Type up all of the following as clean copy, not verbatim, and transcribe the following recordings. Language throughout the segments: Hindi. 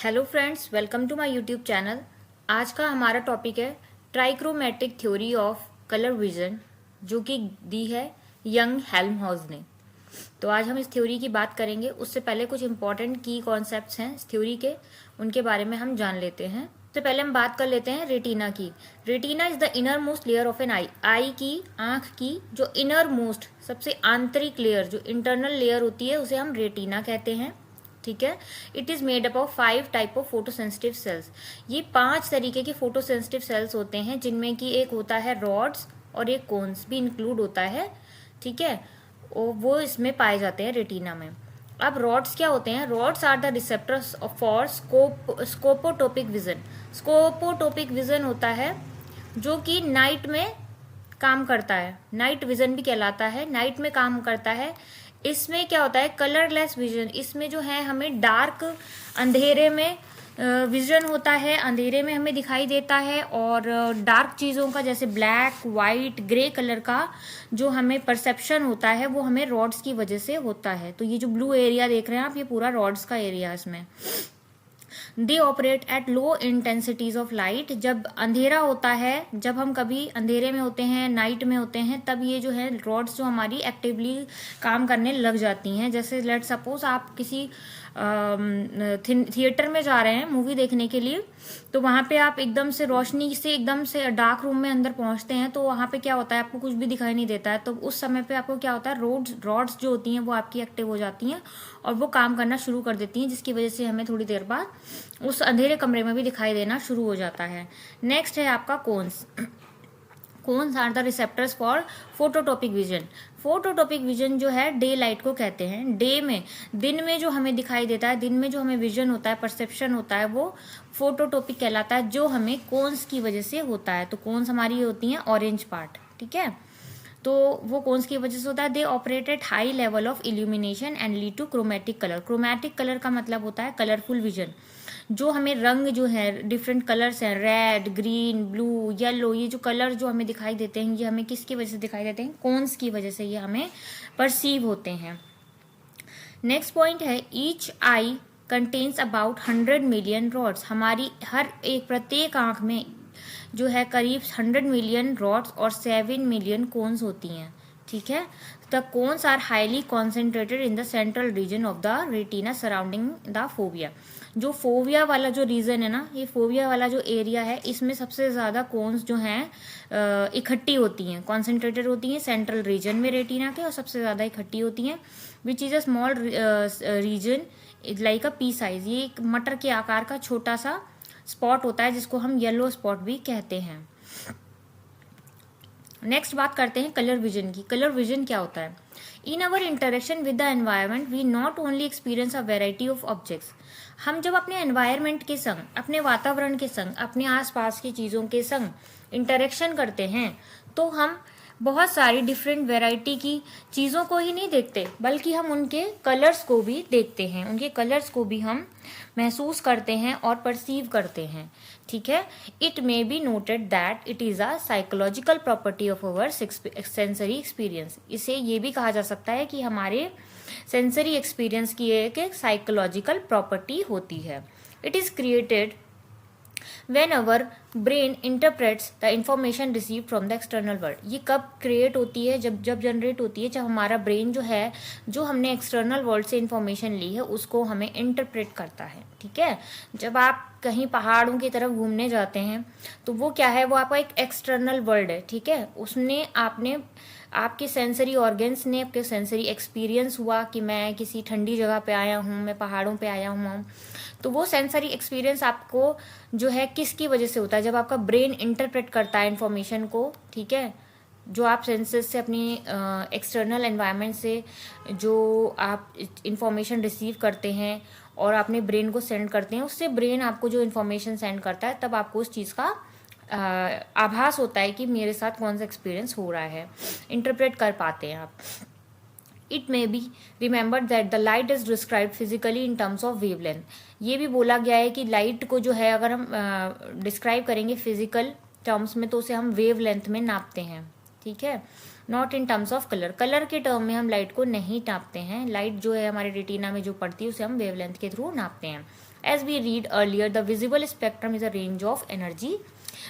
Hello friends, welcome to my YouTube channel. आज का हमारा टॉपिक है trichromatic theory of colour vision, जो कि दी है यंग हेल्महोल्ट्ज ने। तो आज हम इस थ्योरी की बात करेंगे। उससे पहले कुछ इंपॉर्टेंट की कॉन्सेप्ट्स हैं इस थ्योरी के, उनके बारे में हम जान लेते हैं। तो पहले हम बात कर लेते हैं रेटिना की। Retina is the innermost layer of an eye. Eye की, आंख की जो इनर मोस्ट, सबसे आंतरिक लेयर, जो इंटरनल लेयर होती है, उसे हम रेटिना कहते हैं। ठीक है। It is made up of 5 type of photosensitive cells. ये 5 तरीके के फोटोसेंसिटिव सेल्स होते हैं, जिनमें कि एक होता है रॉड्स और एक कोन्स भी इंक्लूड होता है। ठीक है, वो इसमें पाए जाते हैं रेटिना में। अब रॉड्स क्या होते हैं? Rods are the receptors for scotopic vision. Scotopic vision होता है जो कि नाइट में काम करता है, नाइट विजन भी कहलाता है, नाइट में काम करता है। इसमें क्या होता है? Colourless vision. इसमें जो है हमें डार्क, अंधेरे में विजन होता है, अंधेरे में हमें दिखाई देता है। और डार्क चीज़ों का, जैसे ब्लैक, वाइट, ग्रे कलर का जो हमें परसेप्शन होता है, वो हमें रॉड्स की वजह से होता है। तो ये जो ब्लू एरिया देख रहे हैं आप, ये पूरा रॉड्स का एरिया है इसमें। दे operate at low intensities of light. जब अंधेरा होता है, जब हम कभी अंधेरे में होते हैं, नाइट में होते हैं, तब ये जो है रॉड्स जो हमारी एक्टिवली काम करने लग जाती हैं। जैसे लेट सपोज आप किसी थिएटर में जा रहे हैं मूवी देखने के लिए, तो वहां पे आप एकदम से रोशनी से एकदम से डार्क रूम में अंदर पहुंचते हैं, तो वहां पे क्या होता है? आपको कुछ भी दिखाई नहीं देता है। तो उस समय पे आपको क्या होता है? रॉड्स जो होती हैं वो आपकी एक्टिव हो जाती हैं और वो काम करना शुरू कर देती हैं, जिसकी वजह से हमें थोड़ी देर बाद उस अंधेरे कमरे में भी दिखाई देना शुरू हो जाता है। नेक्स्ट है आपका cones. Cones are the receptors for photopic vision. Photopic vision जो है डे लाइट को कहते हैं। डे में, दिन में जो हमें दिखाई देता है, दिन में जो हमें विजन होता है, परसेप्शन होता है, वो फोटोटॉपिक कहलाता है, जो हमें कोन्स की वजह से होता है। तो कोन्स हमारी होती हैं ऑरेंज पार्ट। ठीक है, तो वो कोन्स की वजह से होता है। They operate at high level of illumination and lead to chromatic colour. Chromatic colour का मतलब होता है कलरफुल विजन। जो हमें रंग जो है, डिफरेंट कलर्स हैं, रेड, ग्रीन, ब्लू, येलो, ये जो कलर जो हमें दिखाई देते हैं, ये हमें किसकी वजह से दिखाई देते हैं? कोन्स की वजह से ये हमें परसीव होते हैं। नेक्स्ट पॉइंट है each I contains about 100 million rods. हमारी हर एक, प्रत्येक आंख में जो है करीब 100 मिलियन रॉड्स और 7 मिलियन कोन्स होती हैं। ठीक है, the cones are highly concentrated in the central region of the retina surrounding the fovea. जो फोविया वाला जो रीजन है ना, ये फोविया वाला जो एरिया है, इसमें सबसे ज्यादा कोन्स जो हैं इकट्ठी होती हैं, कॉन्सेंट्रेटेड होती हैं सेंट्रल रीजन में रेटिना के, और सबसे ज्यादा इकट्ठी होती हैं। Which is a small region like a pea size. ये एक मटर के आकार का छोटा सा स्पॉट होता है, जिसको हम येलो स्पॉट भी कहते हैं। नेक्स्ट बात करते हैं कलर विजन की। कलर विजन क्या होता है? In our interaction with the environment we not only experience a variety of objects. हम जब अपने एनवायरमेंट के संग, अपने वातावरण के संग, अपने आसपास की चीज़ों के संग इंटरेक्शन करते हैं, तो हम बहुत सारी डिफरेंट वैरायटी की चीज़ों को ही नहीं देखते, बल्कि हम उनके कलर्स को भी देखते हैं, उनके कलर्स को भी हम महसूस करते हैं और परसीव करते हैं। ठीक है, it may be noted that it is a psychological property of our sensory experience. इसे ये भी कहा जा सकता है कि हमारे सेंसरी एक्सपीरियंस की एक साइकोलॉजिकल प्रॉपर्टी होती है। It is created when our brain interprets the information received from the external world। ये कब क्रिएट होती है? जब जनरेट होती है, जब हमारा ब्रेन जो है, जो हमने एक्सटर्नल वर्ल्ड से इंफॉर्मेशन ली है, उसको हमें इंटरप्रेट करता है। ठीक है, जब आप कहीं पहाड़ों की तरफ घूमने जाते हैं, तो वो क्या है? वो आपका एक एक्सटर्नल वर्ल्ड है। ठीक है, उसने आपके सेंसरी ऑर्गन्स ने, आपके सेंसरी एक्सपीरियंस हुआ कि मैं किसी ठंडी जगह पे आया हूँ, मैं पहाड़ों पे आया हूँ, तो वो सेंसरी एक्सपीरियंस आपको जो है किसकी वजह से होता है? जब आपका ब्रेन इंटरप्रेट करता है इन्फॉर्मेशन को। ठीक है, जो आप सेंसेस से, अपनी एक्सटर्नल एनवायरनमेंट से जो आप इंफॉर्मेशन रिसीव करते हैं और अपने ब्रेन को सेंड करते हैं, उससे ब्रेन आपको जो इन्फॉर्मेशन सेंड करता है, तब आपको उस चीज़ का आभास होता है कि मेरे साथ कौन सा एक्सपीरियंस हो रहा है, इंटरप्रेट कर पाते हैं आप। It may be remembered that the light is described physically in terms of wavelength. ये भी बोला गया है कि लाइट को जो है, अगर हम डिस्क्राइब करेंगे फिजिकल टर्म्स में, तो उसे हम वेव लेंथ में नापते हैं। ठीक है, not in terms of colour. Colour के टर्म में हम लाइट को नहीं नापते हैं। लाइट जो है हमारे रेटिना में जो पड़ती है, उसे हम वेवलेंथ के थ्रू नापते हैं। As we read earlier the visible spectrum is a range of energy.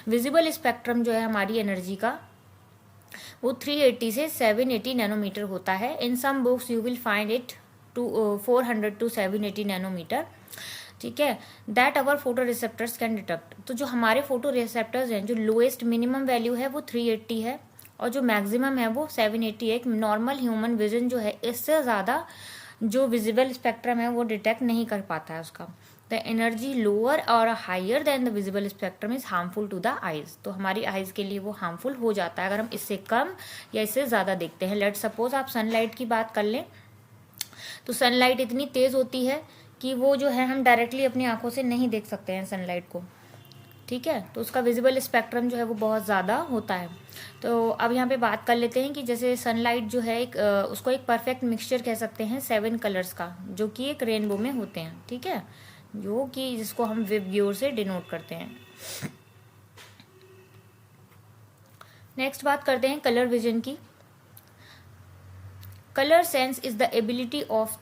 Visible spectrum जो है हमारी एनर्जी का वो 380 से 780 नैनोमीटर होता है। In some books you will find it to 400 to 780 nanometre, ठीक है। That our photoreceptors can detect. तो जो हमारे फोटो रिसेप्टर्स हैं, जो लोएस्ट मिनिमम वैल्यू है वो 380 है और जो मैक्सिमम है वो 780 है। एक नॉर्मल ह्यूमन विजन जो है इससे ज़्यादा जो विजिबल स्पेक्ट्रम है वो डिटेक्ट नहीं कर पाता है उसका। द एनर्जी लोअर और higher than the visible spectrum is harmful to the eyes. तो हमारी आइज के लिए वो हार्मफुल हो जाता है अगर हम इससे कम या इससे ज़्यादा देखते हैं। लेट सपोज आप सनलाइट की बात कर लें, तो सनलाइट इतनी तेज़ होती है कि वो जो है हम डायरेक्टली अपनी आंखों से नहीं देख सकते हैं सनलाइट को, ठीक है। तो उसका विजिबल स्पेक्ट्रम जो है वो बहुत ज़्यादा होता है। तो अब यहाँ पे बात कर लेते हैं कि जैसे सनलाइट जो है एक उसको एक परफेक्ट मिक्सचर कह सकते हैं 7 कलर्स का, जो कि एक रेनबो में होते हैं, ठीक है, जो कि जिसको हम विबग्योर से डिनोट करते हैं। नेक्स्ट बात करते हैं कलर विजन की। Colour sense is the ability of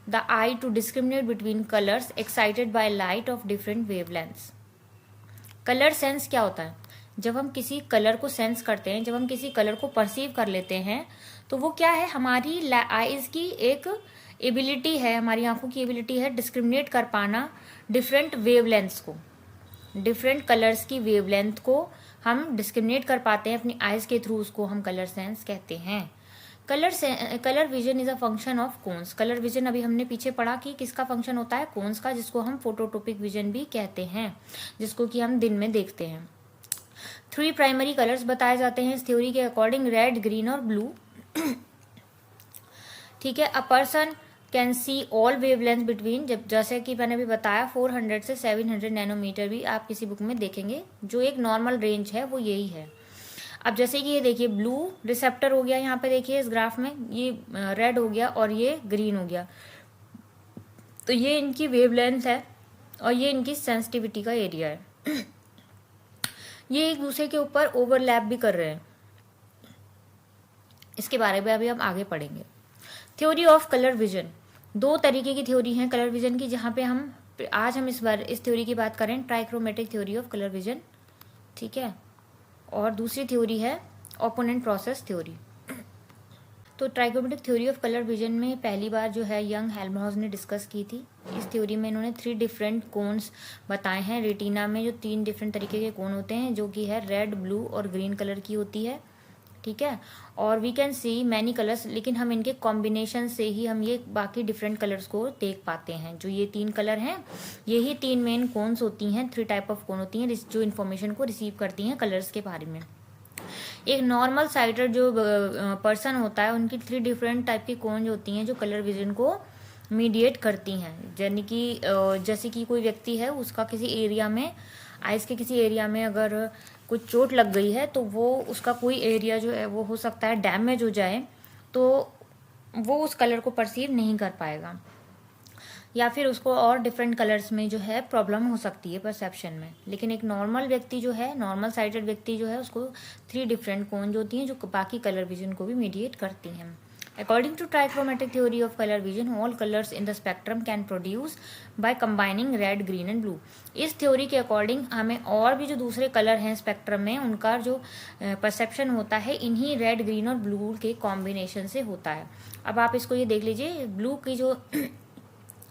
the eye to discriminate between colours excited by light of different wavelengths. Colour sense क्या होता है? जब हम किसी कलर को सेंस करते हैं, जब हम किसी कलर को परसीव कर लेते हैं, तो वो क्या है, हमारी आईज की एक एबिलिटी है, हमारी आंखों की एबिलिटी है डिस्क्रिमिनेट कर पाना डिफरेंट वेवलेंथ्स को। डिफरेंट कलर्स की वेवलेंथ को हम डिस्क्रिमिनेट कर पाते हैं अपनी आइज के थ्रू, उसको हम कलर सेंस कहते हैं। Colour vision is a function of cones. Colour vision अभी हमने पीछे पढ़ा कि किसका फंक्शन होता है, कोन्स का, जिसको हम फोटोटोपिक विजन भी कहते हैं, जिसको कि हम दिन में देखते हैं। 3 प्राइमरी कलर्स बताए जाते हैं इस थ्योरी के अकॉर्डिंग, रेड, ग्रीन और ब्लू, ठीक है। A person can see all wavelength between, जब जैसे कि मैंने भी बताया 400 से 700 नैनोमीटर भी आप किसी बुक में देखेंगे, जो एक नॉर्मल रेंज है वो यही है। अब जैसे कि ये देखिए ब्लू रिसेप्टर हो गया, यहाँ पे देखिए इस ग्राफ में ये रेड हो गया और ये ग्रीन हो गया, तो ये इनकी वेवलेंथ है और ये इनकी सेंसिटिविटी का एरिया है। ये एक दूसरे के ऊपर ओवरलैप भी कर रहे हैं, इसके बारे में अभी हम आगे पढ़ेंगे। थ्योरी ऑफ कलर विजन, 2 तरीके की थ्योरी है कलर विजन की, जहाँ पे आज हम इस थ्योरी की बात करें, trichromatic theory of colour vision, ठीक है, और दूसरी थ्योरी है ओपोनेंट प्रोसेस थ्योरी। तो trichromatic theory of colour vision में पहली बार जो है यंग हेल्महोल्ट्ज ने डिस्कस की थी। इस थ्योरी में इन्होंने 3 डिफरेंट कोन्स बताए हैं। रेटिना में जो 3 डिफरेंट तरीके के कोन होते हैं, जो कि है रेड, ब्लू और ग्रीन कलर की होती है, ठीक है। और we can see many colours, लेकिन हम इनके कॉम्बिनेशन से ही हम ये बाकी डिफरेंट कलर्स को देख पाते हैं। जो ये 3 कलर हैं, यही 3 मेन कोन्स होती हैं, 3 टाइप ऑफ कोन होती हैं जो इन्फॉर्मेशन को रिसीव करती हैं कलर्स के बारे में। एक नॉर्मल साइटेड जो पर्सन होता है, उनकी 3 डिफरेंट टाइप की कोन होती हैं जो कलर विजन को मीडिएट करती हैं। यानी कि जैसे कि कोई व्यक्ति है, उसका किसी एरिया में, आइज के किसी एरिया में अगर कुछ चोट लग गई है, तो वो उसका कोई एरिया जो है वो हो सकता है डैमेज हो जाए, तो वो उस कलर को परसीव नहीं कर पाएगा, या फिर उसको और डिफरेंट कलर्स में जो है प्रॉब्लम हो सकती है परसेप्शन में। लेकिन एक नॉर्मल व्यक्ति जो है, नॉर्मल साइटेड व्यक्ति जो है, उसको 3 डिफरेंट कोन जो होती हैं जो बाकी कलर विजन को भी मीडिएट करती हैं। According to trichromatic theory of color vision, all colors in the spectrum can produce by combining red, green and blue. इस थ्योरी के अकॉर्डिंग हमें और भी जो दूसरे कलर हैं स्पेक्ट्रम में, उनका जो परसेप्शन होता है इन्हीं रेड, ग्रीन और ब्लू के कॉम्बिनेशन से होता है। अब आप इसको ये देख लीजिए, ब्लू की जो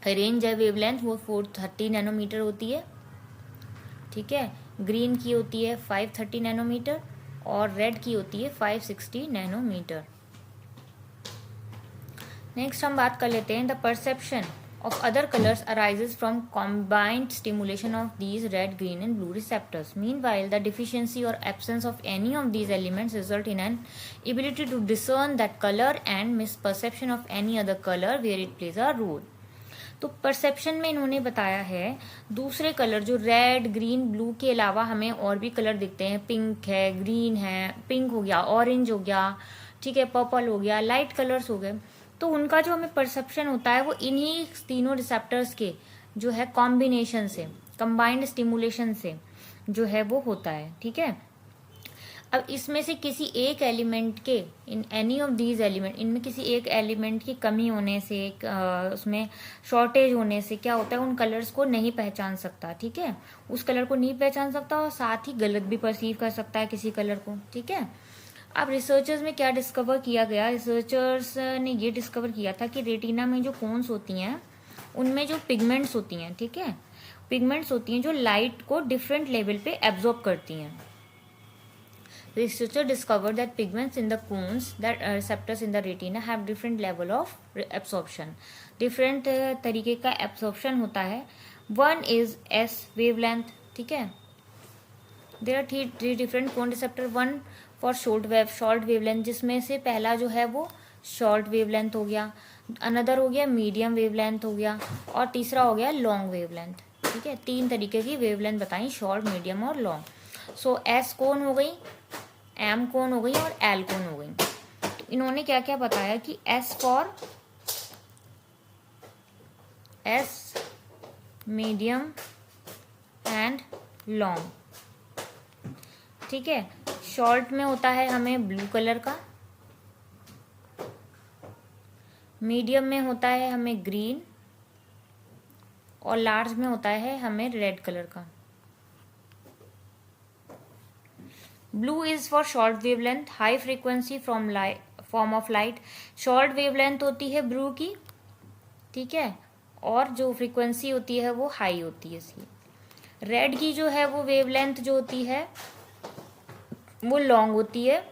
रेंज है वेवलेंथ वो 430 नैनोमीटर होती है, ठीक है। ग्रीन की होती है 530 नैनोमीटर और रेड की होती है 560 नैनोमीटर। नेक्स्ट हम बात कर लेते हैं the perception of other colours arises from combined stimulation of these red, green and blue receptors. Meanwhile the deficiency or absence of any of these elements result in inability to discern that colour and misperception of any other colour where it plays a role. तो परसेप्शन में इन्होंने बताया है दूसरे कलर जो रेड, ग्रीन, ब्लू के अलावा हमें और भी कलर दिखते हैं, पिंक है, ग्रीन है, पिंक हो गया, ऑरेंज हो गया, ठीक है, पर्पल हो गया, लाइट कलर्स हो गए, तो उनका जो हमें परसेप्शन होता है वो इन्हीं तीनों रिसेप्टर्स के जो है कॉम्बिनेशन से, कंबाइंड स्टिमुलेशन से जो है वो होता है, ठीक है। अब इसमें से किसी एक एलिमेंट के, in any of these element, इनमें किसी एक एलिमेंट की कमी होने से, उसमें शॉर्टेज होने से क्या होता है, उन कलर्स को नहीं पहचान सकता, ठीक है, उस कलर को नहीं पहचान सकता और साथ ही गलत भी परसीव कर सकता है किसी कलर को, ठीक है। अब रिसर्चर्स में क्या डिस्कवर किया गया, रिसर्चर्स ने ये डिस्कवर किया था कि रेटिना में जो कोन्स होती हैं उनमें जो पिगमेंट्स होती हैं, ठीक है, पिगमेंट्स होती हैं जो लाइट को डिफरेंट लेवल पे एब्जॉर्ब करती हैं। Researchers discovered that pigments in the cones, that receptors in the retina have different level of absorption. Different तरीके का absorption होता है. One is S wavelength, ठीक है. There are three different cone receptor. One for short wavelength, जिसमें से पहला जो है वो short wavelength हो गया, another हो गया medium wavelength हो गया, और तीसरा हो गया long wavelength, ठीक है। 3 तरीके की wavelength बताई, short, medium और long. सो S कोन हो गई, M कोन हो गई और L कोन हो गई। तो इन्होंने क्या क्या बताया कि S for S, medium and long, ठीक है। शॉर्ट में होता है हमें ब्लू कलर का, मीडियम में होता है हमें ग्रीन, और लार्ज में होता है हमें रेड कलर का। Blue is for short wavelength, high frequency form of light. Short wavelength होती है ब्लू की, ठीक है, और जो फ्रीक्वेंसी होती है वो हाई होती है इसकी। रेड की जो है वो वेवलेंथ जो होती है वो लॉन्ग होती है,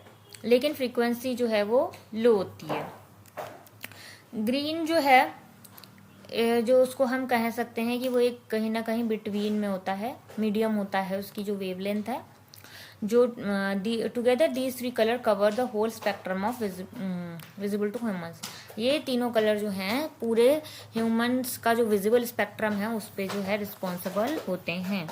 लेकिन फ्रीक्वेंसी जो है वो लो होती है। ग्रीन जो है, जो उसको हम कह सकते हैं कि वो एक कहीं ना कहीं बिटवीन में होता है, मीडियम होता है उसकी जो वेवलेंथ है। जो together these 3 colour cover the whole spectrum of visible to humans. ये तीनों कलर जो हैं पूरे ह्यूमंस का जो विजिबल स्पेक्ट्रम है उस पे जो है रिस्पॉन्सिबल होते हैं।